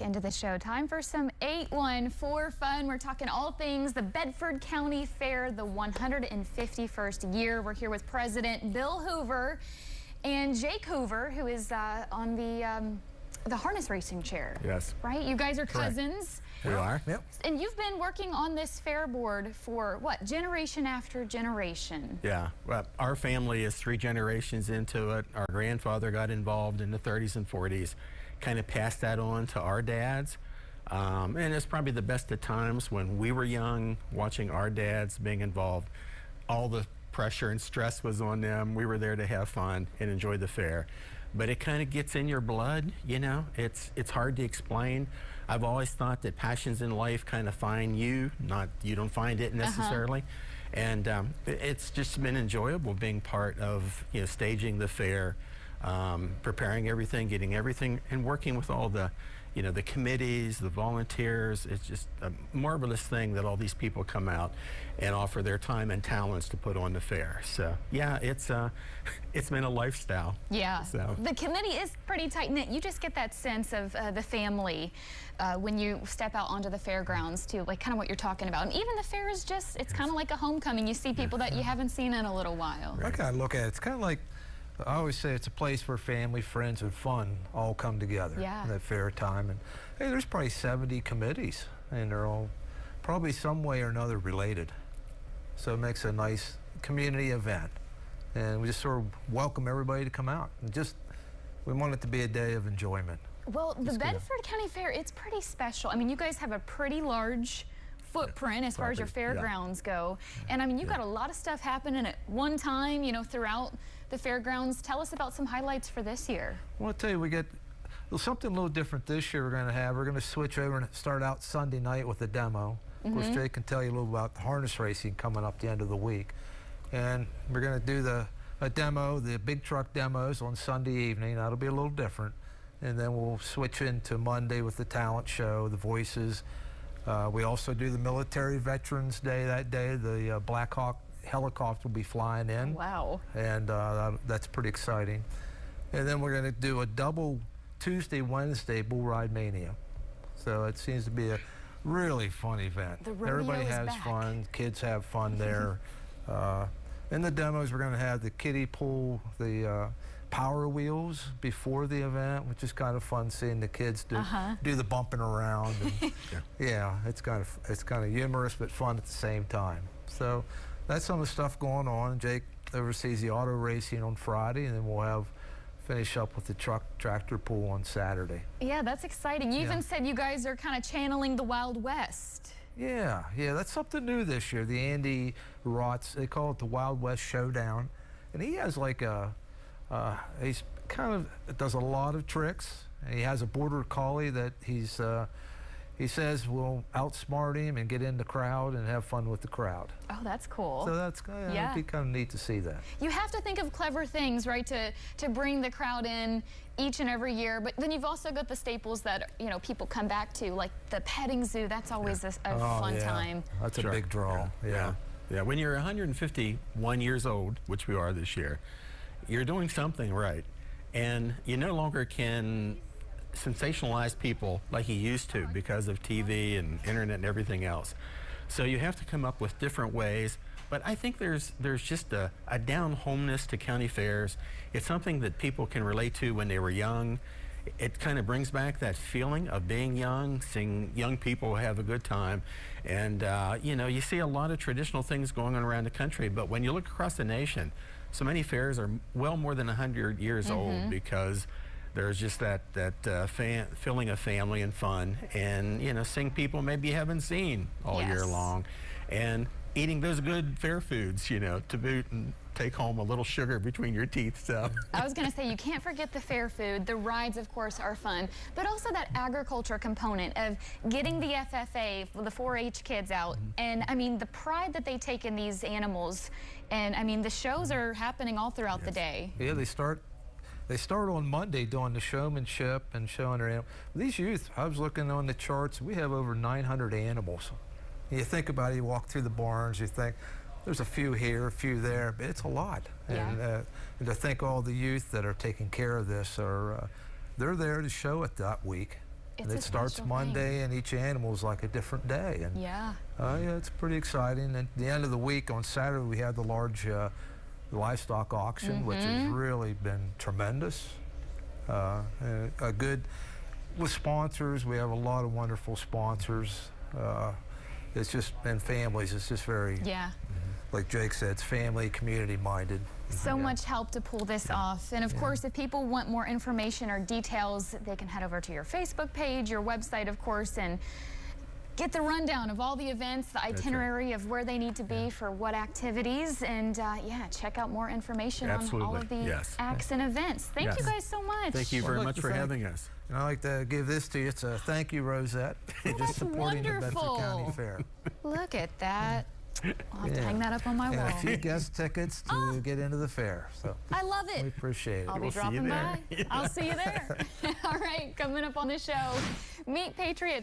back into the show. Time for some 814 fun. We're talking all things the Bedford County Fair, the 151st year. We're here with President Bill Hoover and Jake Hoover, who is on the harness racing chair. Yes. Right? You guys are cousins. We are. Yep. And you've been working on this fair board for, what, generation after generation? Yeah. Well, our family is 3 generations into it. Our grandfather got involved in the 30s and 40s, kind of passed that on to our dads. And it's probably the best of times when we were young, watching our dads being involved. All the pressure and stress was on them. We were there to have fun and enjoy the fair. But it kind of gets in your blood, you know. It's hard to explain. I've always thought that passions in life kind of find you, not you don't find it necessarily. And it's just been enjoyable being part of, you know, staging the fair, preparing everything, getting everything, and working with all the, you know, the committees, the volunteers. It's just a marvelous thing that all these people come out and offer their time and talents to put on the fair. So yeah, it's been a lifestyle. Yeah. So. The committee is pretty tight-knit. You just get that sense of the family when you step out onto the fairgrounds too, like kind of what you're talking about. And even the fair is just, it's kind of like a homecoming. You see people that you haven't seen in a little while. I kind of look at it, it's kind of like, I always say it's a place where family, friends, and fun all come together. Yeah. At fair time. And hey, there's probably 70 committees, and they're all probably some way or another related. So it makes a nice community event. And we just sort of welcome everybody to come out. And just, we want it to be a day of enjoyment. Well, the Bedford County Fair, it's pretty special. I mean, you guys have a pretty large footprint as far as your fairgrounds go. And I mean, you've got a lot of stuff happening at one time, you know, throughout the fairgrounds. Tell us about some highlights for this year. Well, I'll tell you, we get something a little different this year we're going to have. We're going to switch over and start out Sunday night with a demo. Of course, Jake can tell you a little about the harness racing coming up the end of the week. And we're going to do a demo, the big truck demos on Sunday evening. That'll be a little different. And then we'll switch into Monday with the talent show, the voices. We also do the Military Veterans Day that day. The Black Hawk helicopter will be flying in. Wow. And that's pretty exciting. And then we're going to do a double Tuesday, Wednesday Bull Ride Mania. So it seems to be a really fun event. The rodeo Everybody is has back. fun. Kids have fun there. In the demos, we're going to have the kiddie pool, the power wheels before the event, which is kind of fun seeing the kids do the bumping around. And yeah, it's kind of humorous but fun at the same time. So that's some of the stuff going on. Jake oversees the auto racing on Friday, and then we'll finish up with the tractor pool on Saturday. Yeah, that's exciting. You even said you guys are kind of channeling the Wild West. Yeah, that's something new this year. The Andy Rotz, they call it the Wild West Showdown, and he has like he's kind of does a lot of tricks. And he has a border collie that he says will outsmart him and get in the crowd and have fun with the crowd. Oh, that's cool. So that's it'd be kind of neat to see that. You have to think of clever things, right, to bring the crowd in each and every year. But then you've also got the staples that, you know, people come back to, like the petting zoo. That's always a fun time. That's a big draw. Yeah. When you're 151 years old, which we are this year, you're doing something right. And you no longer can sensationalize people like you used to because of TV and internet and everything else. So you have to come up with different ways. But I think there's just a down-homeness to county fairs. It's something that people can relate to when they were young. It kind of brings back that feeling of being young, seeing young people have a good time. And, you know, you see a lot of traditional things going on around the country, but when you look across the nation, so many fairs are well more than 100 years old because there's just that feeling of family and fun, and, you know, seeing people maybe you haven't seen all year long, and eating those good fair foods, you know, to boot, and take home a little sugar between your teeth. So I was going to say, you can't forget the fair food. The rides, of course, are fun, but also that agriculture component of getting the FFA, the 4-H kids out, and I mean the pride that they take in these animals, and I mean the shows are happening all throughout the day. Yeah, they start on Monday doing the showmanship and showing their animals. These youth, I was looking on the charts, we have over 900 animals. You think about it, you walk through the barns, you think, there's a few here, a few there, but it's a lot. And to think all the youth that are taking care of this they're there to show it that week. It's and a it starts special Monday, thing. and each animal is like a different day. And Yeah. yeah, it's pretty exciting. And at the end of the week on Saturday, we had the large livestock auction, which has really been tremendous. A good with sponsors. We have a lot of wonderful sponsors. It's just, and families. It's just very, Yeah. like Jake said, it's family, community minded. So much help to pull this off. And of course, if people want more information or details, they can head over to your Facebook page, your website, of course, and get the rundown of all the events, the itinerary of where they need to be for what activities, and yeah, check out more information on all of the acts and events. Thank you guys so much. Thank you very much for having us. And I'd like to give this to you. It's a thank you, Rosette, for just supporting the Bedford County Fair. Look at that. I'll have to hang that up on my wall. And a few guest tickets to get into the fair. So I love it. we appreciate it. I'll be dropping by. I'll see you there. All right, coming up on the show, Meet Patriot.